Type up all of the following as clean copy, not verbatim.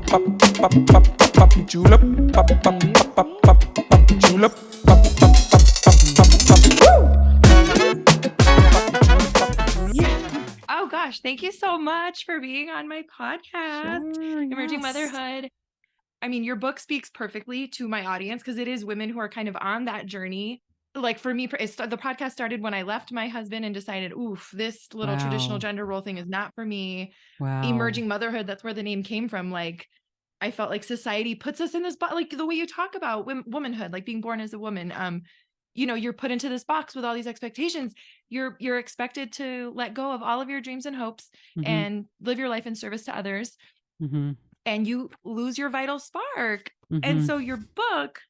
pop, pop, pop, pop, julep, pop, pop, pop, pop, pop, julep, pop, pop, pop, pop, pop, Oh gosh, thank you so much for being on my podcast, Sure, Emerging yes. Motherhood. I mean, your book speaks perfectly to my audience because it is women who are kind of on that journey. Like for me, the podcast started when I left my husband and decided, oof, this little traditional Wow. gender role thing is not for me. Wow. Emerging Motherhood, that's where the name came from. Like, I felt like society puts us in this box, like the way you talk about womanhood, like being born as a woman. You're put into this box with all these expectations. You're expected to let go of all of your dreams and hopes and live your life in service to others. And you lose your vital spark. And so your book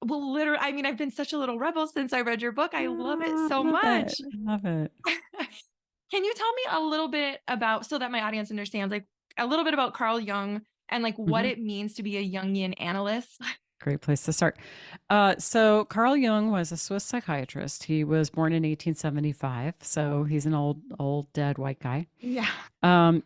will literally, I mean, I've been such a little rebel since I read your book. I love it so much. Love it. Can you tell me a little bit about, so that my audience understands, like a little bit about Carl Jung and like what it means to be a Jungian analyst? Great place to start. So Carl Jung was a Swiss psychiatrist. He was born in 1875, so he's an old dead white guy. Yeah.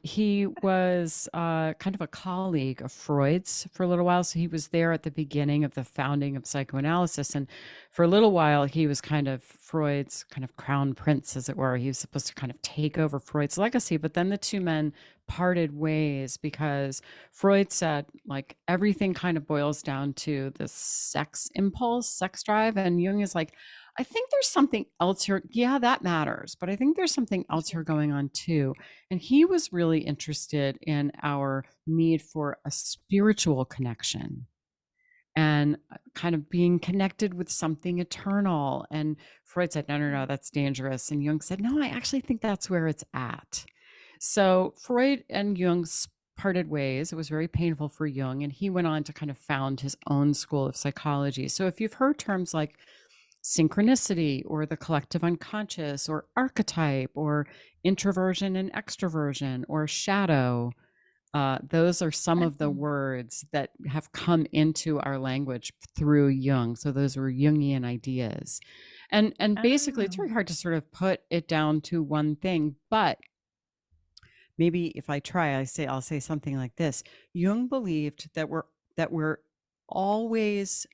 He was kind of a colleague of Freud's for a little while. So he was there at the beginning of the founding of psychoanalysis. And for a little while, he was kind of Freud's kind of crown prince, as it were. He was supposed to kind of take over Freud's legacy. But then the two men parted ways because Freud said, like, everything kind of boils down to the sex impulse, sex drive. And Jung is like, I think there's something else here. Yeah, that matters. But I think there's something else here going on too. And he was really interested in our need for a spiritual connection and kind of being connected with something eternal. And Freud said, no, that's dangerous. And Jung said, no, I actually think that's where it's at. So Freud and Jung parted ways. It was very painful for Jung. And he went on to kind of found his own school of psychology. So if you've heard terms like synchronicity or the collective unconscious or archetype or introversion and extroversion or shadow, those are some of the words that have come into our language through Jung. So those were Jungian ideas. And basically it's very hard to sort of put it down to one thing, but maybe if I try, I'll say something like this. Jung believed that we're always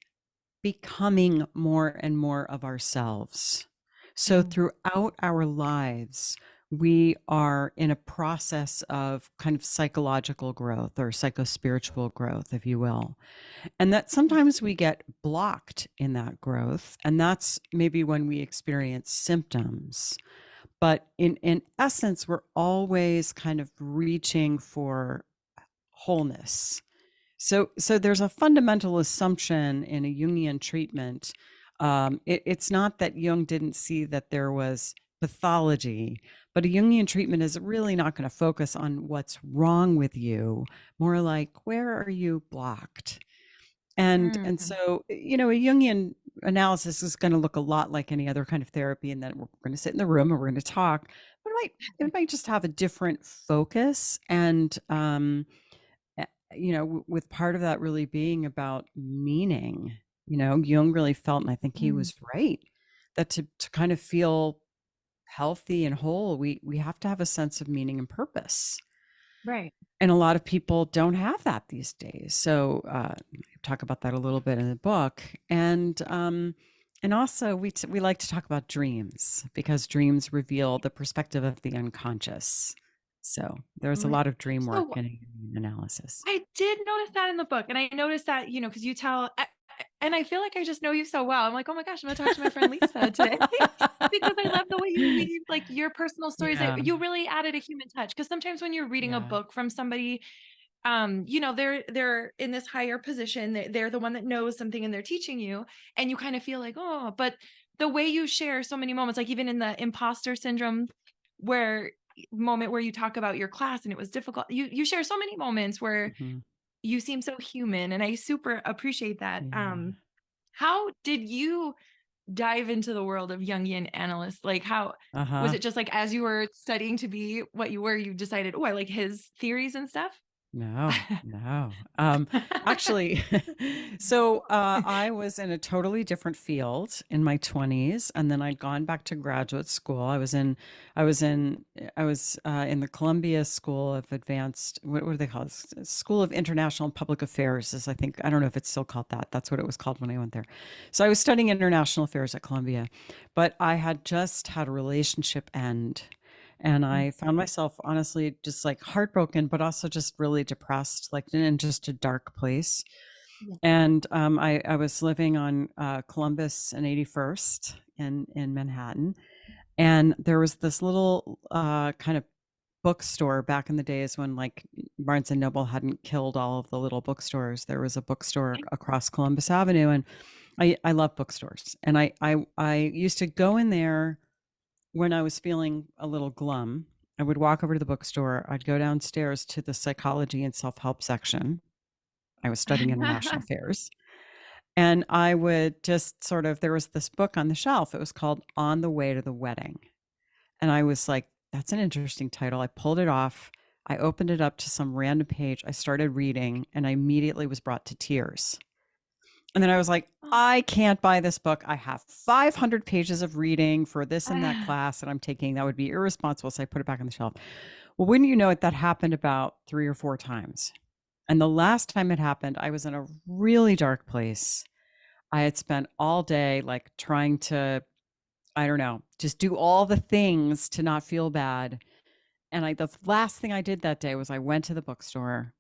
becoming more and more of ourselves. So throughout our lives, we are in a process of kind of psychological growth or psychospiritual growth, if you will. And that sometimes we get blocked in that growth. And that's maybe when we experience symptoms. But in essence, we're always kind of reaching for wholeness. So there's a fundamental assumption in a Jungian treatment. It's not that Jung didn't see that there was pathology, but a Jungian treatment is really not going to focus on what's wrong with you, more like, where are you blocked? And so, a Jungian analysis is going to look a lot like any other kind of therapy, and then we're going to sit in the room and we're going to talk, but it might just have a different focus. And, with part of that really being about meaning, Jung really felt, and I think he was right, that to kind of feel healthy and whole, we have to have a sense of meaning and purpose. Right. And a lot of people don't have that these days. So I talk about that a little bit in the book. And also we like to talk about dreams because dreams reveal the perspective of the unconscious. So there's a lot of dream work in analysis. I did notice that in the book. And I noticed that, because you tell, and I feel like I just know you so well. I'm like, oh my gosh, I'm going to talk to my friend Lisa today because I love the way you weave like your personal stories. Yeah. You really added a human touch. Because sometimes when you're reading a book from somebody, they're in this higher position. They're the one that knows something and they're teaching you. And you kind of feel like, oh, but the way you share so many moments, like even in the imposter syndrome moment where you talk about your class and it was difficult. You share so many moments where you seem so human, and I super appreciate that. Yeah. How did you dive into the world of Jungian analysts? Like how was it just like as you were studying to be what you were, you decided, oh, I like his theories and stuff? No, no. Actually, so I was in a totally different field in my 20s, and then I'd gone back to graduate school. I was in the Columbia School of Advanced, what do they call it? School of International and Public Affairs is, I think, I don't know if it's still called that. That's what it was called when I went there. So I was studying international affairs at Columbia, but I had just had a relationship end. And I found myself honestly just like heartbroken, but also just really depressed, like in just a dark place. Yeah. And I was living on Columbus and 81st in Manhattan. And there was this little kind of bookstore back in the days when like Barnes and Noble hadn't killed all of the little bookstores. There was a bookstore across Columbus Avenue. And I love bookstores. And I used to go in there when I was feeling a little glum. I would walk over to the bookstore. I'd go downstairs to the psychology and self-help section. I was studying international affairs. And I would just sort of, there was this book on the shelf. It was called On the Way to the Wedding. And I was like, that's an interesting title. I pulled it off. I opened it up to some random page. I started reading and I immediately was brought to tears. And then I was like, I can't buy this book. I have 500 pages of reading for this and that class that I'm taking. That would be irresponsible. So I put it back on the shelf. Well, wouldn't you know it, that happened about 3 or 4 times. And the last time it happened, I was in a really dark place. I had spent all day like trying to, I don't know, just do all the things to not feel bad. And the last thing I did that day was I went to the bookstore.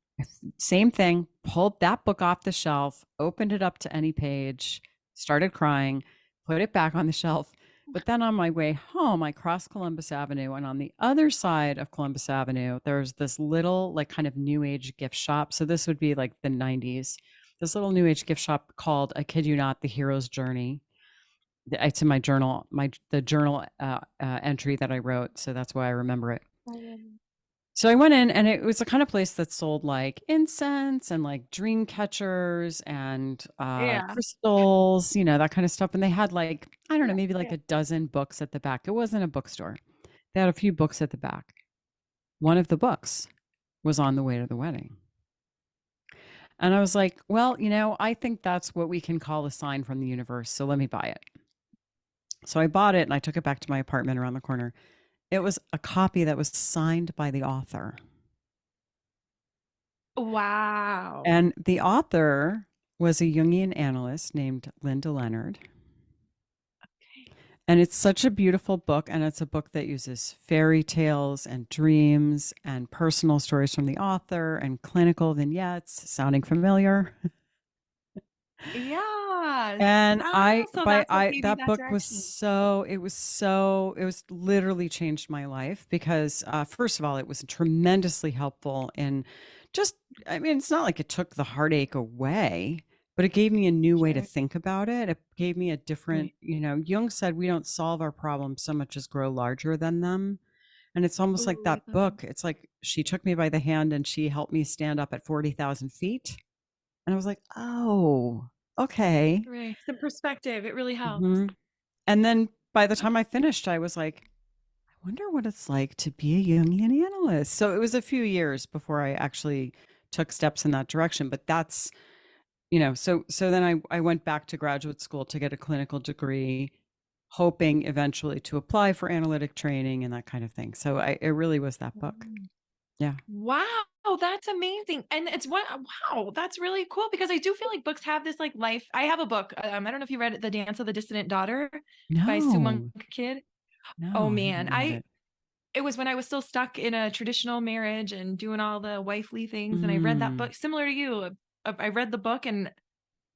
Same thing, pulled that book off the shelf, opened it up to any page, started crying, put it back on the shelf. But then on my way home, I crossed Columbus Avenue. And on the other side of Columbus Avenue, there's this little, like, kind of new age gift shop. So this would be like the 90s. This little new age gift shop called, I kid you not, The Hero's Journey. It's in my journal, the journal entry that I wrote. So that's why I remember it. So I went in and it was the kind of place that sold like incense and like dream catchers and crystals, that kind of stuff. And they had like, I don't know, maybe like a dozen books at the back. It wasn't a bookstore. They had a few books at the back. One of the books was On the Way to the Wedding. And I was like, well, I think that's what we can call a sign from the universe. So let me buy it. So I bought it and I took it back to my apartment around the corner. It was a copy that was signed by the author. Wow. And the author was a Jungian analyst named Linda Leonard. Okay. And it's such a beautiful book. And it's a book that uses fairy tales and dreams and personal stories from the author and clinical vignettes. Sounding familiar? Yeah. And that book was literally changed my life because first of all, it was tremendously helpful in it's not like it took the heartache away, but it gave me a new way to think about it. It gave me a different, Jung said we don't solve our problems so much as grow larger than them. And it's almost like that book. It's like she took me by the hand and she helped me stand up at 40,000 feet. And I was like, oh, okay. Right. Some perspective. It really helps. Mm-hmm. And then by the time I finished, I was like, I wonder what it's like to be a Jungian analyst. So it was a few years before I actually took steps in that direction. But that's, so then I went back to graduate school to get a clinical degree, hoping eventually to apply for analytic training and that kind of thing. So it really was that book. Yeah. Wow, that's amazing. And wow, that's really cool because I do feel like books have this like life. I have a book. I don't know if you read it, The Dance of the Dissident Daughter by Sue Monk Kidd. No, Oh man, I haven't read it. It was when I was still stuck in a traditional marriage and doing all the wifely things. And I read that book similar to you. I read the book and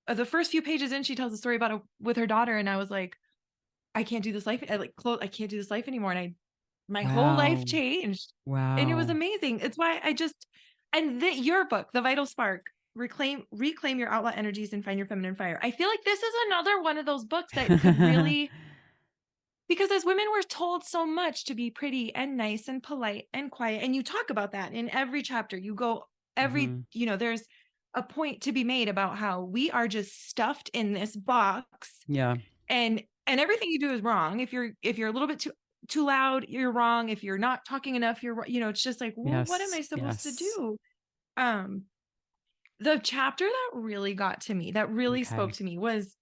the first few pages in, she tells a story about with her daughter. And I was like, I can't do this life. I can't do this life anymore. And my whole life changed. Wow. And it was amazing. It's why your book, The Vital Spark, reclaim your outlaw energies and find your feminine fire. I feel like this is another one of those books that could really, because as women, we're told so much to be pretty and nice and polite and quiet. And you talk about that in every chapter. You go there's a point to be made about how we are just stuffed in this box. Yeah. And everything you do is wrong. If you're a little bit too loud, you're wrong. If you're not talking enough, you're, it's just like, well, what am I supposed to do? Um, the chapter that really got to me, that really spoke Okay. to me was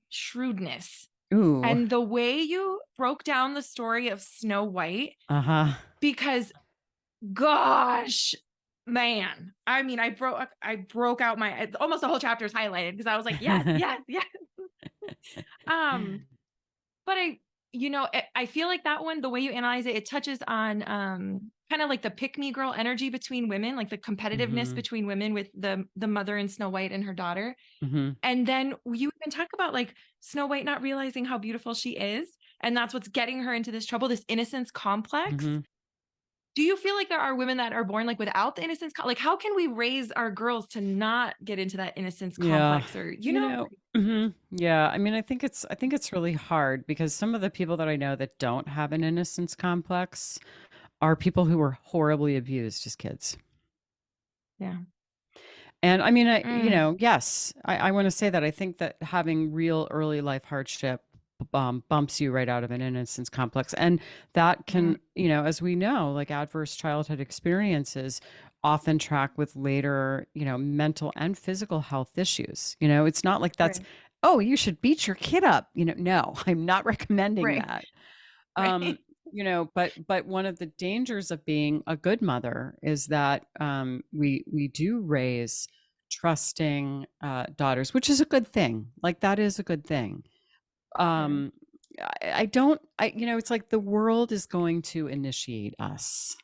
shrewdness. Ooh. And the way you broke down the story of Snow White, Uh-huh. because gosh, man, I mean, I broke out almost the whole chapter is highlighted because I was like, yes, yes, yes. Um, but I feel like that one, the way you analyze it, it touches on kind of like the pick me girl energy between women, like the competitiveness Mhm. between women with the mother in Snow White and her daughter. Mhm. And then you even talk about like Snow White not realizing how beautiful she is. And that's what's getting her into this trouble, this innocence complex. Mhm. Do you feel like there are women that are born like without the innocence? Like, how can we raise our girls to not get into that innocence Yeah. complex or, Yeah, I mean, I think it's really hard because some of the people that I know that don't have an innocence complex are people who were horribly abused as kids. yeah. And I mean, Mm, yes, I want to say that I think that having real early life hardship bumps you right out of an innocence complex. And that mhm. can, as we know, like adverse childhood experiences often track with later, mental and physical health issues. It's not like that's, Right. oh, you should beat your kid up. No, I'm not recommending Right. that. Right. Um, but one of the dangers of being a good mother is that we do raise trusting daughters, which is a good thing. Like that is a good thing. Sure. Um, I don't. It's like the world is going to initiate us,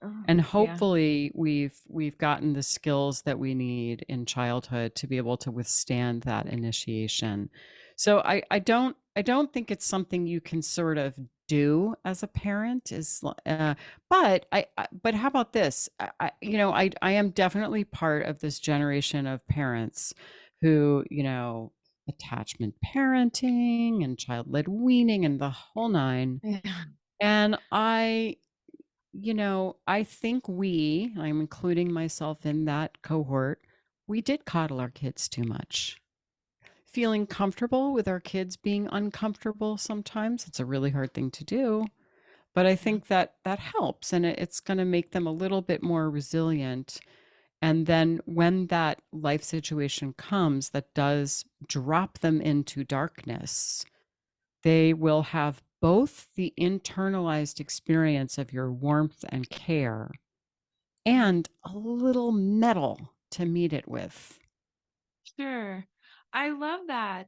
Oh, and yeah. hopefully we've gotten the skills that we need in childhood to be able to withstand that initiation. So I don't think it's something you can sort of do as a parent but how about this? I am definitely part of this generation of parents who, attachment parenting and child-led weaning and the whole nine. Yeah. And I think I'm including myself in that cohort, we did coddle our kids too much. Feeling comfortable with our kids being uncomfortable sometimes, it's a really hard thing to do. But I Yeah. think that that helps and it's going to make them a little bit more resilient. And then when that life situation comes that does drop them into darkness, they will have both the internalized experience of your warmth and care Mm. and a little metal to meet it with. Sure. I love that.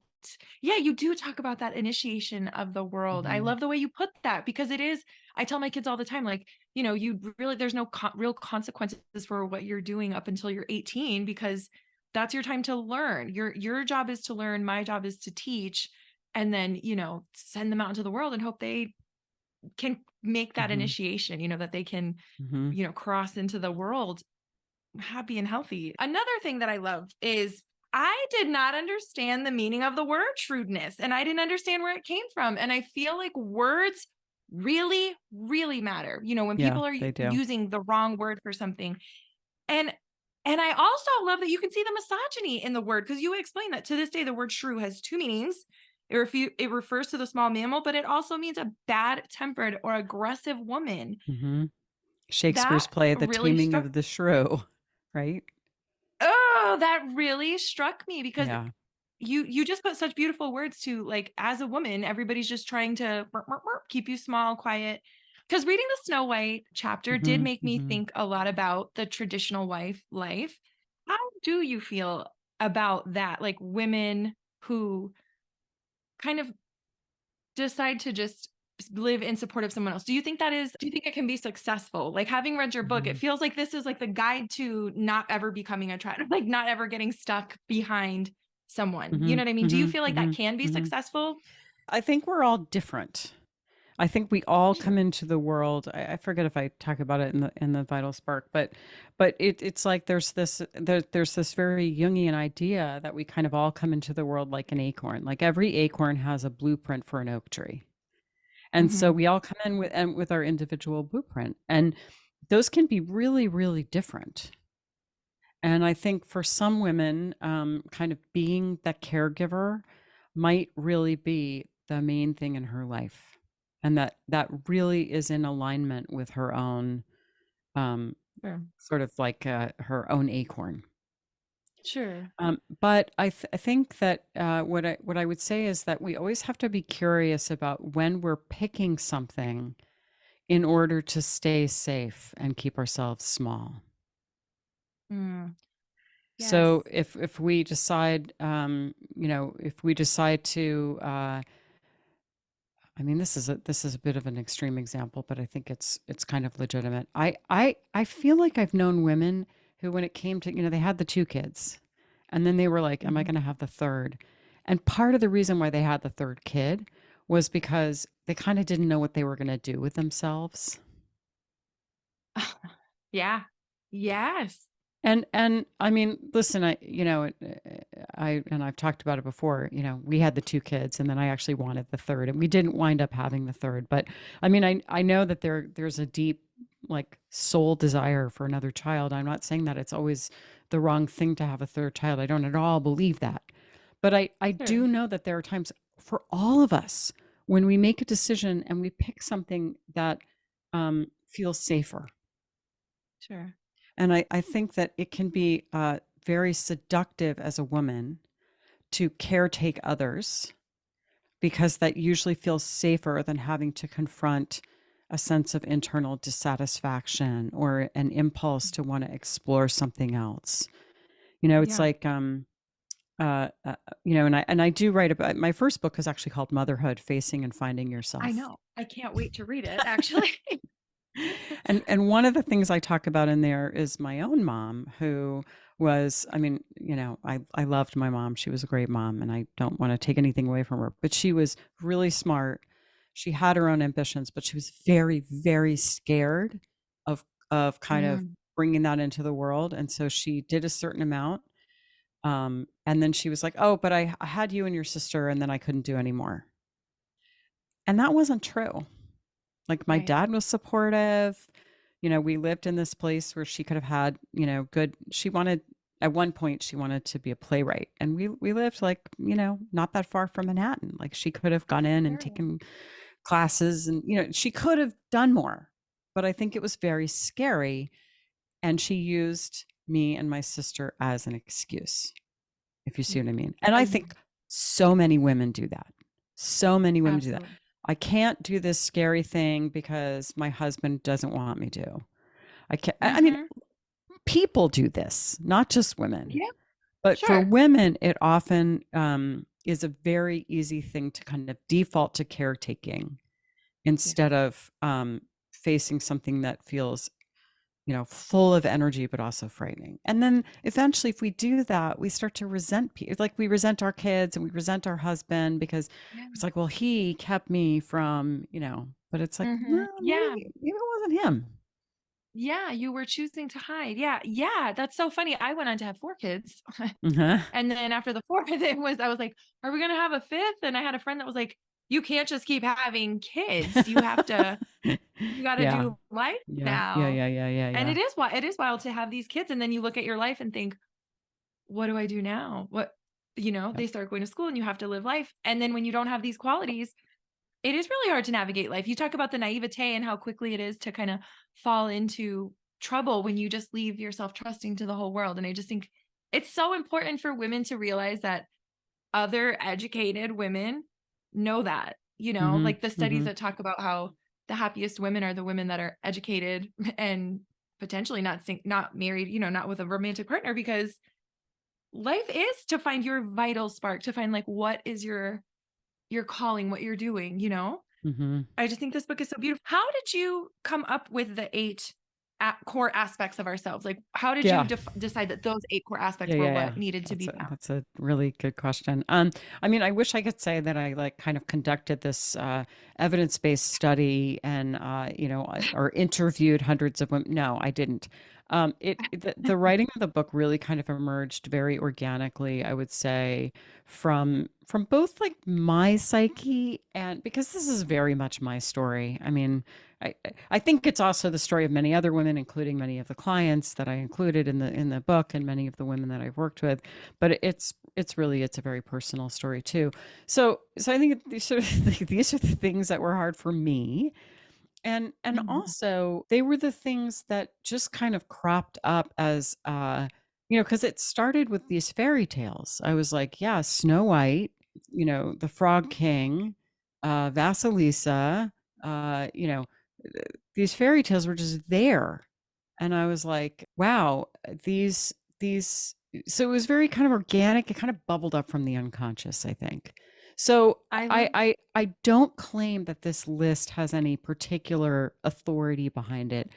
Yeah, you do talk about that initiation of the world. I Mhm. love the way you put that because it is, I tell my kids all the time, like, you really, there's no real consequences for what you're doing up until you're 18 because that's your time to learn. Your job is to learn, my job is to teach, and then, send them out into the world and hope they can make that Mhm. initiation, that they can, Mhm. cross into the world happy and healthy. Another thing that I love is I did not understand the meaning of the word shrewdness and I didn't understand where it came from. And I feel like words really, really matter. When Yeah, people are they do. using the wrong word for something. And I also love that you can see the misogyny in the word because you explain that to this day the word shrew has two meanings. It refers to the small mammal, but it also means a bad-tempered or aggressive woman. Mhm. Shakespeare's That play, The really Taming struck of the Shrew, right? Oh, that really struck me because Yeah. you just put such beautiful words to like as a woman, everybody's just trying to keep you small, quiet. Because reading the Snow White chapter did Mhm. make me Mhm. think a lot about the traditional wife life. How do you feel about that? Like women who kind of decide to just live in support of someone else. Do you think it can be successful? Like having read your book, it Mhm. feels like this is like the guide to not ever becoming a trend, like not ever getting stuck behind someone. You know Mhm. what I mean? Do you Mhm. feel like that Mhm. can be Mhm. successful? I think we're all different. I think we all come Sure. into the world. I forget if I talk about it in the Vital Spark, but it's like there's this very Jungian idea that we kind of all come into the world like an acorn. Like every acorn has a blueprint for an oak tree. And so Mhm. we all come in with our individual blueprint. And those can be really, really different. And I think for some women, kind of being that caregiver might really be the main thing in her life. And that really is in alignment with her own, Sure. sort of like her own acorn. Sure. But I think that what I would say is that we always have to be curious about when we're picking something in order to stay safe and keep ourselves small. Mm, So yes. if we decide, if we decide to, I mean, this is a bit of an extreme example, but I think it's kind of legitimate. I feel like I've known women who, when it came to, they had the two kids, and then they were like, "Am I Mhm. going to have the third?" And part of the reason why they had the third kid was because they kind of didn't know what they were going to do with themselves. Yeah. Yes. And I mean, listen, I've talked about it before, we had the two kids and then I actually wanted the third and we didn't wind up having the third. But I mean, I know that there's a deep like soul desire for another child. I'm not saying that it's always the wrong thing to have a third child. I don't at all believe that. But I Sure. do know that there are times for all of us when we make a decision and we pick something that feels safer. Sure. And I think that it can be very seductive as a woman to caretake others because that usually feels safer than having to confront a sense of internal dissatisfaction or an impulse to want to explore something else. It's Yeah. like, and I do write about my first book is actually called Motherhood: Facing and Finding I Yourself. know. I can't wait to read it, actually. And one of the things I talk about in there is my own mom, who was, I mean, I loved my mom. She was a great mom, and I don't want to take anything away from her, but she was really smart. She had her own ambitions, but she was very, very scared of kind of Mm, bringing that into the world. And so she did a certain amount. And then she was like, "Oh, but I had you and your sister, and then I couldn't do anymore." And that wasn't true. Like my right. dad was supportive. We lived in this place where she could have had, good, she wanted, at one point she wanted to be a playwright. And we lived like, not that far from Manhattan. Like she could have gone in and Sure. taken classes and, she could have done more. But I think it was very scary. And she used me and my sister as an excuse, if you see Mm, what I mean. And I I think so many women do that. So many women do that. absolutely. I can't do this scary thing because my husband doesn't want me to. I can't, I mean, Mm-hmm. people do this, not just women. Yeah. But for Sure. women, it often is a very easy thing to kind of default to caretaking Yeah. instead of facing something that feels, full of energy, but also frightening. And then eventually, if we do that, we start to resent people. Like we resent our kids and we resent our husband because Yeah. it's like, well, he kept me from, but it's like, Mm-hmm. well, Yeah. maybe it wasn't him. Yeah. You were choosing to hide. Yeah. Yeah. That's so funny. I went on to have 4 kids. Uh-huh. And then after the fourth, I was like, are we going to have a fifth? And I had a friend that was like, you can't just keep having kids. You got to Yeah. do life Yeah. Yeah. now. Yeah. Yeah. Yeah. And Yeah. it is wild to have these kids. And then you look at your life and think, what do I do now? Yep. They start going to school and you have to live life. And then when you don't have these qualities, it is really hard to navigate life. You talk about the naivete and how quickly it is to kind of fall into trouble when you just leave yourself trusting to the whole world. And I just think it's so important for women to realize that other educated women know that, Mm-hmm. like the studies Mm-hmm. that talk about how the happiest women are the women that are educated and potentially not married, not with a romantic partner, because life is to find your vital spark, to find like what is your calling, what you're doing, Mm-hmm. I just think this book is so beautiful. How did you come up with the 8 core aspects of ourselves? Like, how did you Yeah. decide that those 8 core aspects Yeah, were yeah, yeah. what needed to be found? That's a really good question. I mean, I wish I could say that I like kind of conducted this evidence-based study and or interviewed hundreds of women. No, I didn't. The writing of the book really kind of emerged very organically, I would say, from both like my psyche and because this is very much my story. I mean, I think it's also the story of many other women, including many of the clients that I included in the book and many of the women that I've worked with. But it's a very personal story too. So I think these are the things that were hard for me. And Mhm. also they were the things that just kind of cropped up as because it started with these fairy tales. I was like, yeah, Snow White, the Frog King, Vasilisa, you know, these fairy tales were just there. And I was like, wow, these so it was very kind of organic. It kind of bubbled up from the unconscious, I think. So I I love I I don't claim that this list has any particular authority behind it.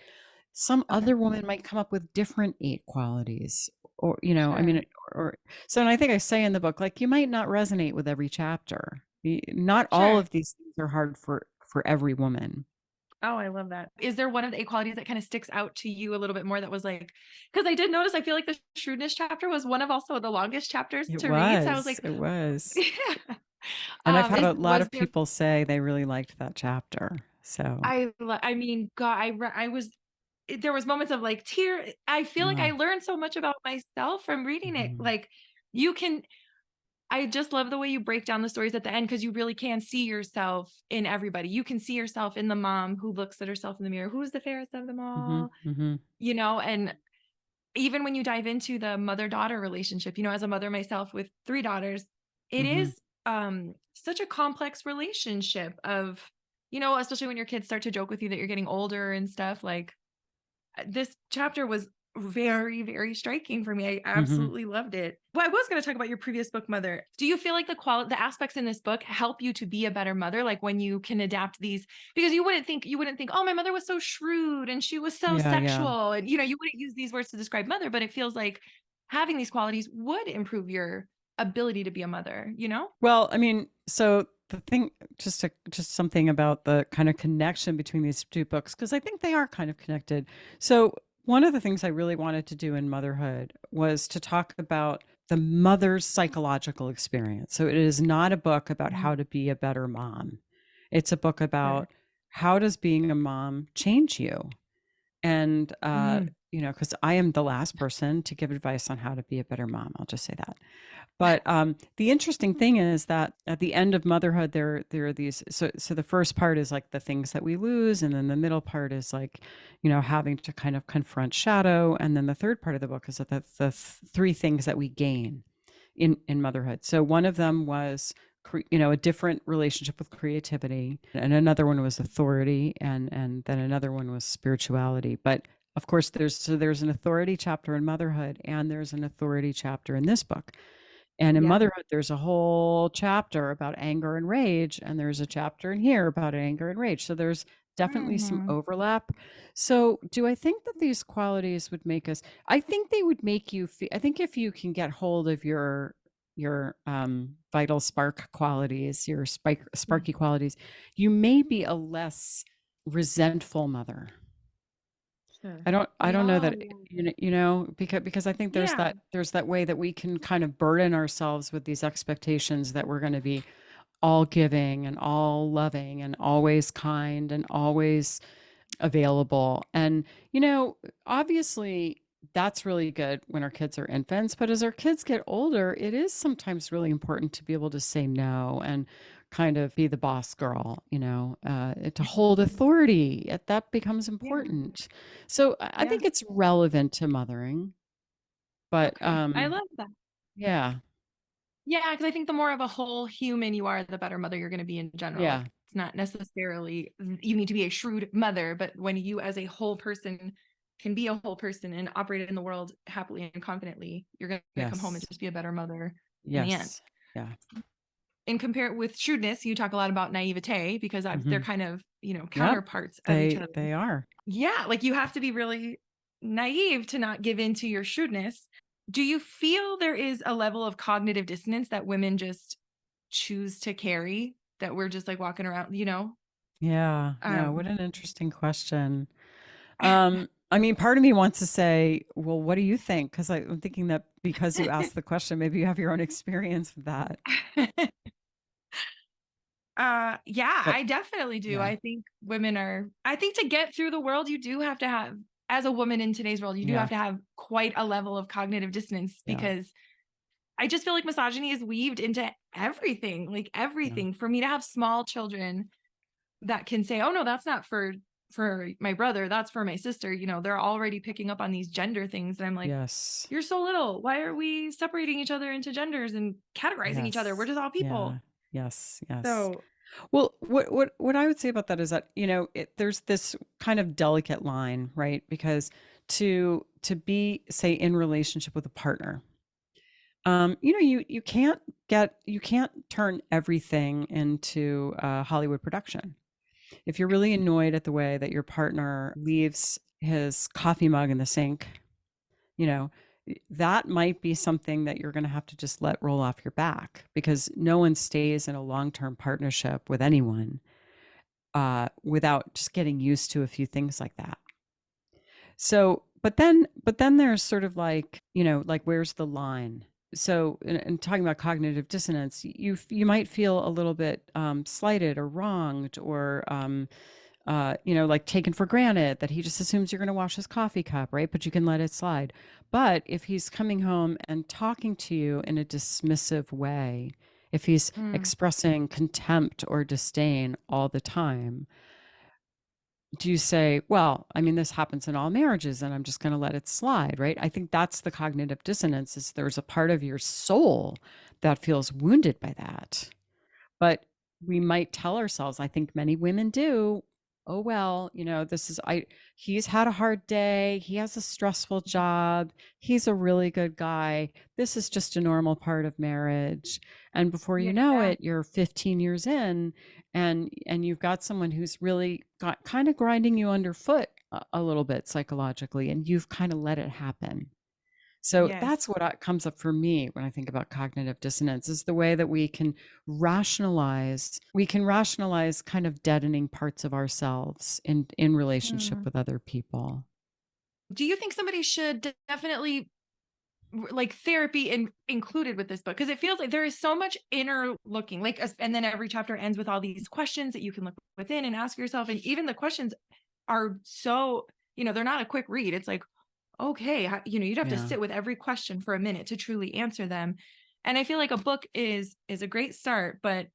Some Okay. other woman might come up with different 8 qualities, or I Sure. mean, or so. And I think I say in the book, like, you might not resonate with every chapter. Not all Sure. of these things are hard for every woman. Oh, I love that. Is there one of the 8 qualities that kind of sticks out to you a little bit more that was like, because I did notice, I feel like the shrewdness chapter was one of also the longest chapters It to read. So I was was, like, it was. yeah. And I've had Is a lot was of there people say they really liked that chapter. So, I mean, God, I was there was moments of like I feel like yeah. I learned so much about myself from reading it. Mhm. Like you can I just love the way you break down the stories at the end because you really can see yourself in everybody. You can see yourself in the mom who looks at herself in the mirror, who's the fairest of them Mhm. all, Mhm. and even when you dive into the mother-daughter relationship, as a mother myself with 3 daughters, it Mhm. is such a complex relationship of, especially when your kids start to joke with you that you're getting older and stuff like this chapter was very, very striking for me. I Mhm. absolutely loved it. Well, I was going to talk about your previous book, Mother. Do you feel like the aspects in this book help you to be a better mother? Like when you can adapt these, because you wouldn't think, oh, my mother was so shrewd and she was so Yeah, yeah. sexual. And, you wouldn't use these words to describe mother, but it feels like having these qualities would improve your ability to be a mother, you know? Well, I mean, so the thing, just something about the kind of connection between these 2 books, because I think they are kind of connected. So one of the things I really wanted to do in motherhood was to talk about the mother's psychological experience. So it is not a book about Mhm. how to be a better mom. It's a book Sure. about how does being a mom change you? And, Mhm. because I am the last person to give advice on how to be a better mom. I'll just say that. But the interesting thing is that at the end of motherhood, there are these. So the first part is like the things that we lose, and then the middle part is like, having to kind of confront shadow, and then the third part of the book is that the 3 things that we gain in motherhood. So one of them was a different relationship with creativity, and another one was authority, and then another one was spirituality. But of course, there's an authority chapter in motherhood, and there's an authority chapter in this book. And in Yeah. motherhood, there's a whole chapter about anger and rage, and there's a chapter in here about anger and rage. So there's definitely some Mhm. overlap. So, do I think that these qualities would make us? I think they would make you feel. I think if you can get hold of your vital spark qualities, your Yeah. sparky qualities, you may be a less resentful mother. Sure. I don't know Yeah. that, because I think there's Yeah. that way that we can kind of burden ourselves with these expectations that we're going to be all giving and all loving and always kind and always available. And, obviously that's really good when our kids are infants, but as our kids get older, it is sometimes really important to be able to say no and kind of be the boss girl, to hold authority. That becomes Yeah. important. So I Yeah. think it's relevant to mothering, but Okay. I love that. yeah, Yeah, because I think the more of a whole human you are, the better mother you're gonna be in general. Like, yeah, it's not necessarily you need to be a shrewd mother, but when you as a whole person can be a whole person and operate in the world happily and confidently, you're gonna come home and yes, just be a better mother in the end. yes, yeah, And compare with shrewdness, you talk a lot about naivete because they're hmm, kind of, yep, counterparts of each they other. they are. Yeah, like you have to be really naive to not give in to your shrewdness. Do you feel there is a level of cognitive dissonance that women just choose to carry that we're just like walking around, Yeah, yeah. What Um, an interesting question. I mean, part of me wants to say, well, what do you think? Because I'm thinking that because you asked the question, maybe you have your own experience with that. yeah, But I definitely do. yeah, I think to get through the world, you do have to have, as a woman in today's world, you do yeah, have to have quite a level of cognitive dissonance yeah, because I just feel like misogyny is weaved into everything, like yeah. everything. For me to have small children that can say, "Oh no, that's not for for my brother, that's for my sister. They're already picking up on these gender things. And I'm like, Yes. you're so little. Why are we separating each other into genders and categorizing each other? We're Yes. just all people. Yeah. Yes. So Well, what I would say about that is that, there's this kind of delicate line, right? Because to be, say, in relationship with a partner, you can't turn everything into a Hollywood production. If you're really annoyed at the way that your partner leaves his coffee mug in the sink, that might be something that you're going to have to just let roll off your back, because no one stays in a long-term partnership with anyone without just getting used to a few things like that. So, but then there's sort of like, like, where's the line? So, in talking about cognitive dissonance, you might feel a little bit slighted or wronged, or like taken for granted, that he just assumes you're going to wash his coffee cup, right? But you can let it slide. But if he's coming home and talking to you in a dismissive way, if he's expressing contempt or disdain all the time, do you say, well, I mean, this happens in all marriages and I'm just going to let it slide, right? I think that's the cognitive dissonance, is there's a part of your soul that feels wounded by that. But we might tell ourselves, I think many women do, oh, well, he's had a hard day. He has a stressful job. He's a really good guy. This is just a normal part of marriage. And before you know yeah. it, you're 15 years in, and you've got someone who's really got kind of grinding you underfoot a little bit psychologically, and you've kind of let it happen. So that's Yes. what comes up for me when I think about cognitive dissonance, is the way that we can rationalize kind of deadening parts of ourselves in relationship with other people. Do you think somebody should definitely like therapy included with this book? Because it feels like there is so much inner looking, like, and then every chapter ends with all these questions that you can look within and ask yourself. And even the questions are so, they're not a quick read. It's like, okay, you'd have to Yeah. sit with every question for a minute to truly answer them. And I feel like a book is a great start, but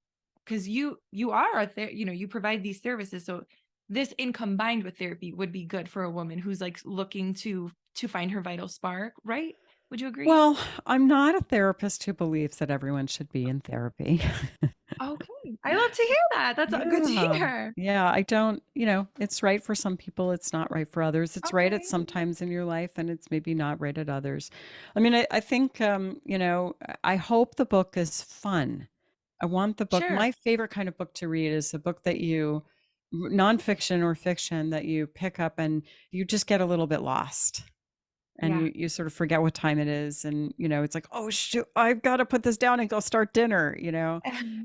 because you are you provide these services. So this, in combined with therapy, would be good for a woman who's like looking to find her vital spark, right? Would you agree? Well, I'm not a therapist who believes that everyone should be in therapy. Okay. I love to hear that. That's good to Yeah. hear. Yeah, I don't, it's right for some people, it's not right for others. It's right at Okay. some times in your life, and it's maybe not right at others. I mean, I think, I hope the book is fun. I want the book. Sure. My favorite kind of book to read is a book that nonfiction or fiction, that you pick up and you just get a little bit lost. And Yeah. you sort of forget what time it is, and it's like, oh shoot, I've got to put this down and go start dinner,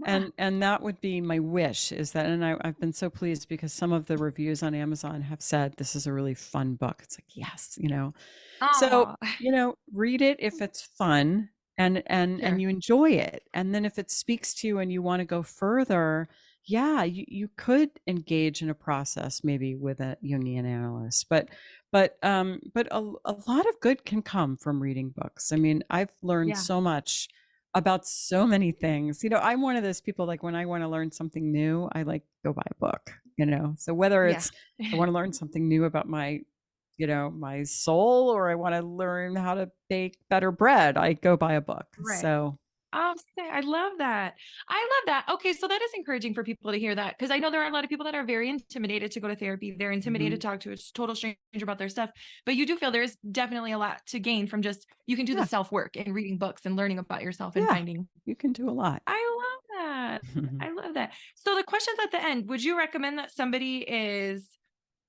and that would be my wish, is that, and I've been so pleased because some of the reviews on Amazon have said this is a really fun book. It's like, yes, so Oh, read it if it's fun, and sure. you enjoy it, and then if it speaks to you and you want to go further, yeah, you could engage in a process maybe with a Jungian analyst, but a lot of good can come from reading books. I mean, I've learned Yeah. so much about so many things. I'm one of those people, like, when I want to learn something new, I like go buy a book, so whether Yeah. it's I want to learn something new about my soul, or I want to learn how to bake better bread, I go buy a book. Right. So Oh, I love that. I love that. Okay, so that is encouraging for people to hear that, because I know there are a lot of people that are very intimidated to go to therapy. They're intimidated mhm. to talk to a total stranger about their stuff. But you do feel there is definitely a lot to gain from just, you can do the Yeah, self work and reading books and learning about yourself and yeah, finding. you can do a lot. I love that. I love that. So the questions at the end, would you recommend that somebody is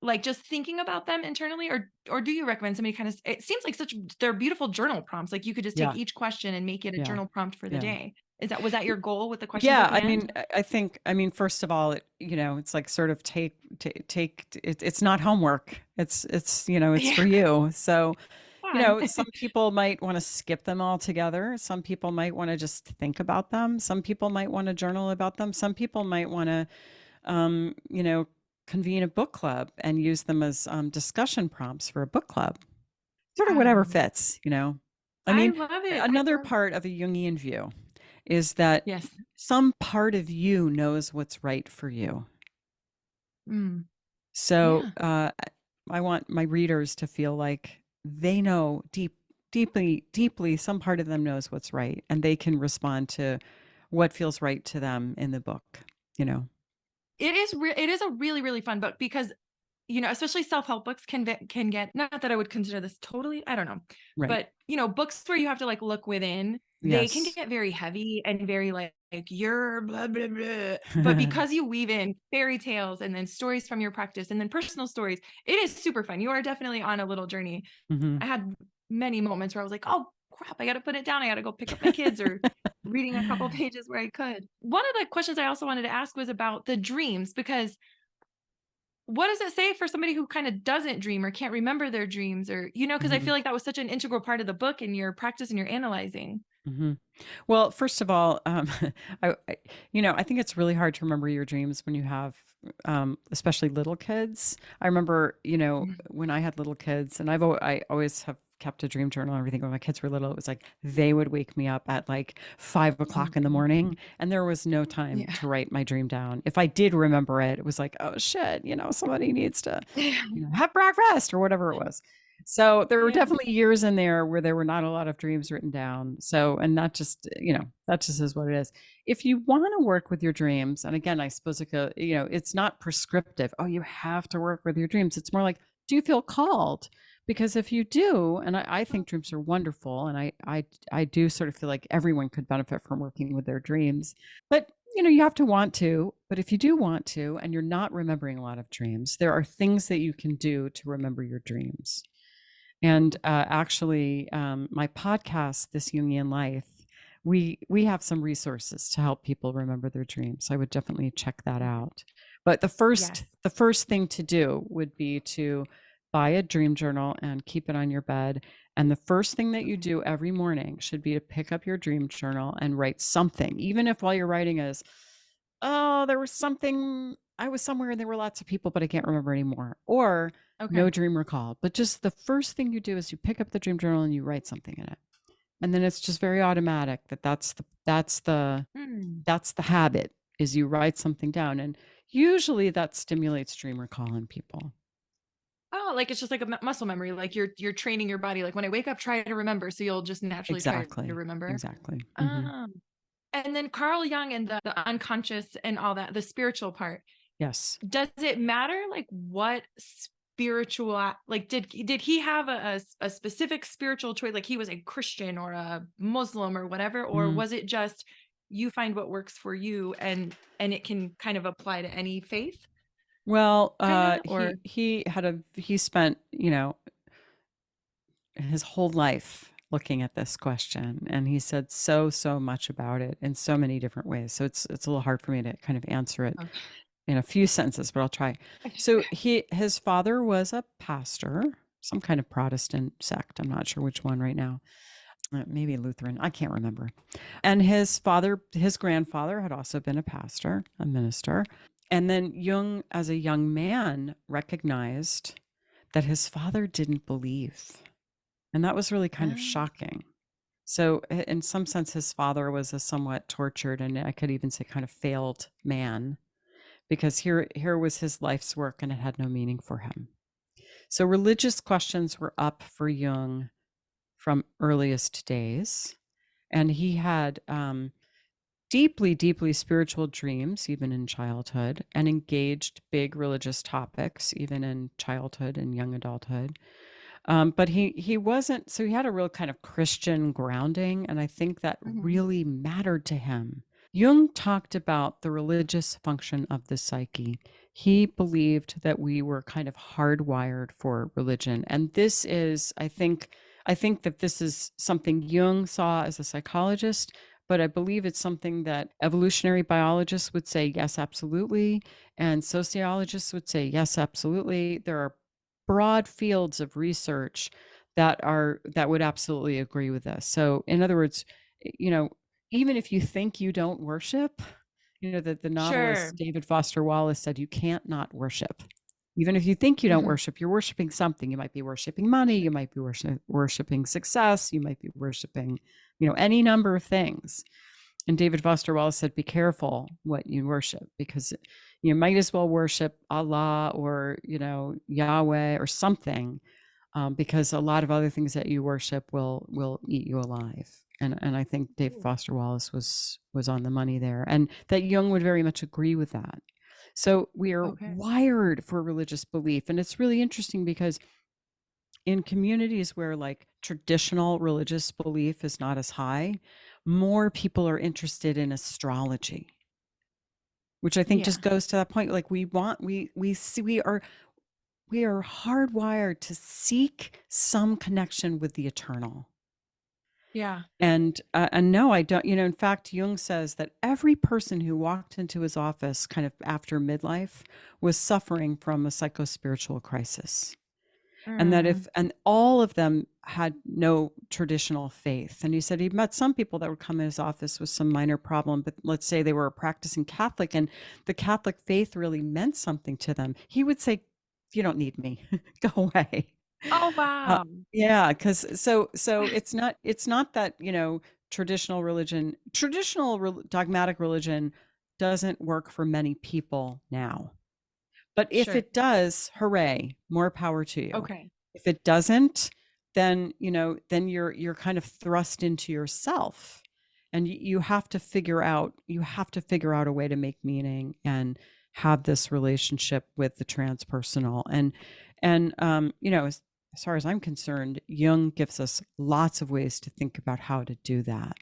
like just thinking about them internally, or do you recommend somebody kind of, it seems like they're beautiful journal prompts. Like you could just take Yeah, each question and make it a yeah, journal prompt for the yeah. day. Was that your goal with the questions Yeah, at the I end? mean, I mean, first of all, it's like sort of it's not homework. It's Yeah. for you. So, Fun. some people might want to skip them all together. Some people might want to just think about them. Some people might want to journal about them. Some people might want to, um, you know, convene a book club and use them as discussion prompts for a book club. Sort of whatever Um, fits. I I mean, love it. I another love. part of a Jungian view is that Yes. some part of you knows what's right for you. Mm. So Yeah. I want my readers to feel like they know deeply, some part of them knows what's right, and they can respond to what feels right to them in the book, you know? It is a really, really fun book because, especially self-help books can get, not that I would consider this totally, I don't know, Right. but books where you have to like look within, they can Yes. get very heavy and very like you're blah blah blah. But because you weave in fairy tales and then stories from your practice and then personal stories, it is super fun. You are definitely on a little journey. Hmm. I had many moments where I was like, oh crap, I got to put it down. I got to go pick up my kids, or reading a couple pages where I could. One of the questions I also wanted to ask was about the dreams, because what does it say for somebody who kind of doesn't dream or can't remember their dreams, or, because I Hmm. feel like that was such an integral part of the book and your practice and your analyzing. Hmm. Well, first of all, I think it's really hard to remember your dreams when you have, especially little kids. I remember, Mhm. when I had little kids, and I always have kept a dream journal and everything. When my kids were little, it was like they would wake me up at like 5 o'clock in the Mhm. morning, and there was no time Yeah. to write my dream down. If I did remember it, it was like, oh shit, somebody needs to, have breakfast or whatever it was. So there were Yeah. definitely years in there where there were not a lot of dreams written down. So, and that just, that just is what it is. If you want to work with your dreams, and again, I suppose it's not prescriptive. Oh, you have to work with your dreams. It's more like, do you feel called? Because if you do, and I think dreams are wonderful, and I do sort of feel like everyone could benefit from working with their dreams. But you have to want to. But if you do want to, and you're not remembering a lot of dreams, there are things that you can do to remember your dreams. And actually, my podcast, This Jungian Life, we have some resources to help people remember their dreams. I would definitely check that out. But the Yes. first thing to do would be to buy a dream journal and keep it on your bed. And the first thing that you do every morning should be to pick up your dream journal and write something, even if while you're writing is, oh, there was something, I was somewhere and there were lots of people, but I can't remember anymore. Or Okay. no dream recall. But just the first thing you do is you pick up the dream journal and you write something in it. And then it's just very automatic Hmm. that's the habit, is you write something down. And usually that stimulates dream recall in people. Oh, like it's just like a muscle memory. Like you're training your body. Like when I wake up, try to remember. So you'll just naturally try to Exactly. remember. Exactly. Hmm. Um, and then Carl Jung and the unconscious and all that, the spiritual part. Yes. Does it matter like what spiritual, like did he have a specific spiritual choice, like he was a Christian or a Muslim or whatever, or Mm. was it just you find what works for you and it can kind of apply to any faith, Well, kind of, or he spent, his whole life looking at this question, and he said so much about it in so many different ways. So it's a little hard for me to kind of answer it okay. in a few sentences, but I'll try. So his father was a pastor, some kind of Protestant sect. I'm not sure which one right now. Maybe Lutheran. I can't remember. And his grandfather had also been a pastor, a minister. And then Jung, as a young man, recognized that his father didn't believe. And that was really kind of Ah, shocking. So, in some sense, his father was a somewhat tortured, and I could even say kind of failed man, because here was his life's work and it had no meaning for him. So, religious questions were up for Jung from earliest days. And he had deeply spiritual dreams, even in childhood, and engaged big religious topics, even in childhood and young adulthood. But he wasn't, so he had a real kind of Christian grounding, and I think that mhm. really mattered to him. Jung talked about the religious function of the psyche. He believed that we were kind of hardwired for religion. And this is, I think that this is something Jung saw as a psychologist, but I believe it's something that evolutionary biologists would say, yes, absolutely. And sociologists would say, yes, absolutely. There are broad fields of research that would absolutely agree with this. So in other words, you know, even if you think you don't worship, that the Sure. novelist David Foster Wallace said, you can't not worship. Even if you think you don't Mhm. worship, you're worshiping something. You might be worshiping money, you might be worshiping success, you might be worshiping, any number of things. And David Foster Wallace said, be careful what you worship, because You might as well worship Allah or, Yahweh or something, because a lot of other things that you worship will eat you alive. And I think Dave Foster Wallace was on the money there, and that Jung would very much agree with that. So we are wired for religious belief, and it's really interesting because in communities where like traditional religious belief is not as high, more people are interested in astrology, which I think just goes to that point. Like we are hardwired to seek some connection with the eternal. Yeah. And no, I don't, in fact, Jung says that every person who walked into his office kind of after midlife was suffering from a psychospiritual crisis. And that and all of them had no traditional faith. And he said he met some people that would come in his office with some minor problem, but let's say they were a practicing Catholic and the Catholic faith really meant something to them. He would say, "You don't need me, go away." Oh, wow. Yeah, because so it's not that traditional dogmatic religion doesn't work for many people now. But if it does, hooray, more power to you. Okay. If it doesn't, then you're kind of thrust into yourself, and you have to figure out a way to make meaning and have this relationship with the transpersonal. And as far as I'm concerned, Jung gives us lots of ways to think about how to do that.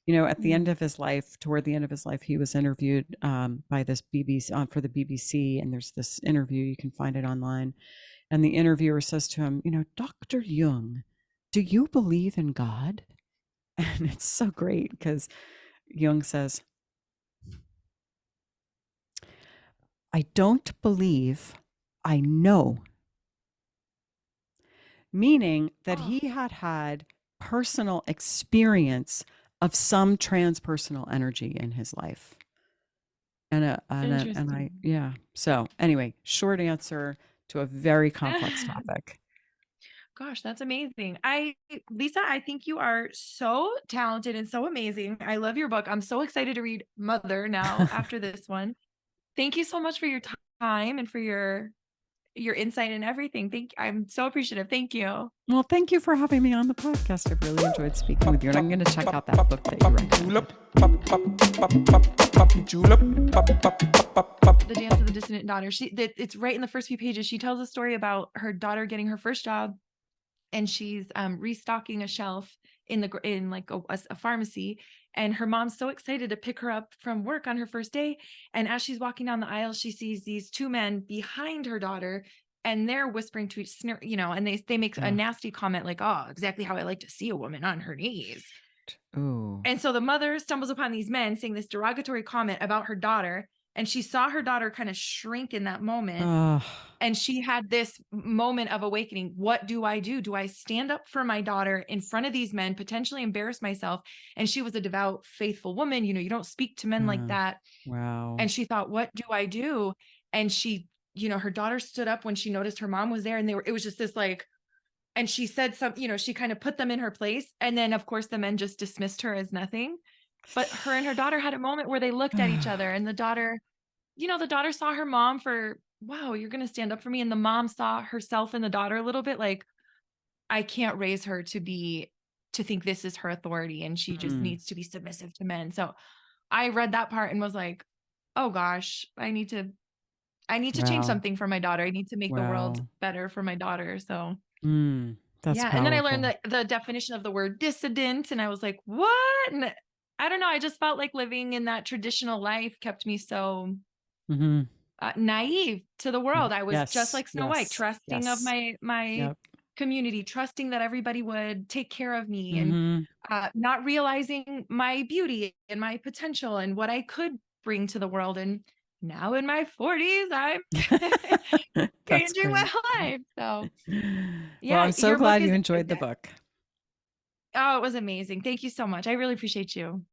At the end of his life, toward the end of his life, he was interviewed by this BBC for the BBC, and there's this interview, you can find it online. And the interviewer says to him, "Dr. Jung, do you believe in God?" And it's so great because Jung says, "I don't believe, I know." Meaning that he had personal experience of some transpersonal energy in his life. So anyway, short answer to a very complex topic. Gosh, that's amazing. Lisa, I think you are so talented and so amazing. I love your book. I'm so excited to read Mother now after this one. Thank you so much for your time and for your insight and everything. I'm so appreciative. Thank you. Well, thank you for having me on the podcast. I've really enjoyed speaking with you, and I'm going to check out that book that you recommended. The Dance of the Dissonant Daughter. It's right in the first few pages. She tells a story about her daughter getting her first job, and she's restocking a shelf in a pharmacy. And her mom's so excited to pick her up from work on her first day. And as she's walking down the aisle, she sees these two men behind her daughter, and they're whispering to each, and they make a nasty comment like, "Oh, exactly how I like to see a woman on her knees." Ooh. And so the mother stumbles upon these men saying this derogatory comment about her daughter. And she saw her daughter kind of shrink in that moment. And she had this moment of awakening. What do I do? Do I stand up for my daughter in front of these men, potentially embarrass myself? And she was a devout, faithful woman. You don't speak to men like that. Wow. And she thought, what do I do? And she, her daughter stood up when she noticed her mom was there, and it was just this and she said something, she kind of put them in her place. And then of course the men just dismissed her as nothing. But her and her daughter had a moment where they looked at each other, and the daughter saw her mom for, wow, you're going to stand up for me. And the mom saw herself and the daughter a little bit like, I can't raise her to think this is her authority, and she just needs to be submissive to men. So I read that part and was like, oh gosh, I need to change something for my daughter. I need to make the world better for my daughter. So that's powerful. And then I learned the definition of the word dissident, and I was like, what? And I don't know. I just felt like living in that traditional life kept me so naive to the world. I was just like Snow White, trusting of my community, trusting that everybody would take care of me, and not realizing my beauty and my potential and what I could bring to the world. And now in my 40s, I'm changing my life. So well, I'm so glad you enjoyed the book. Oh, it was amazing. Thank you so much. I really appreciate you.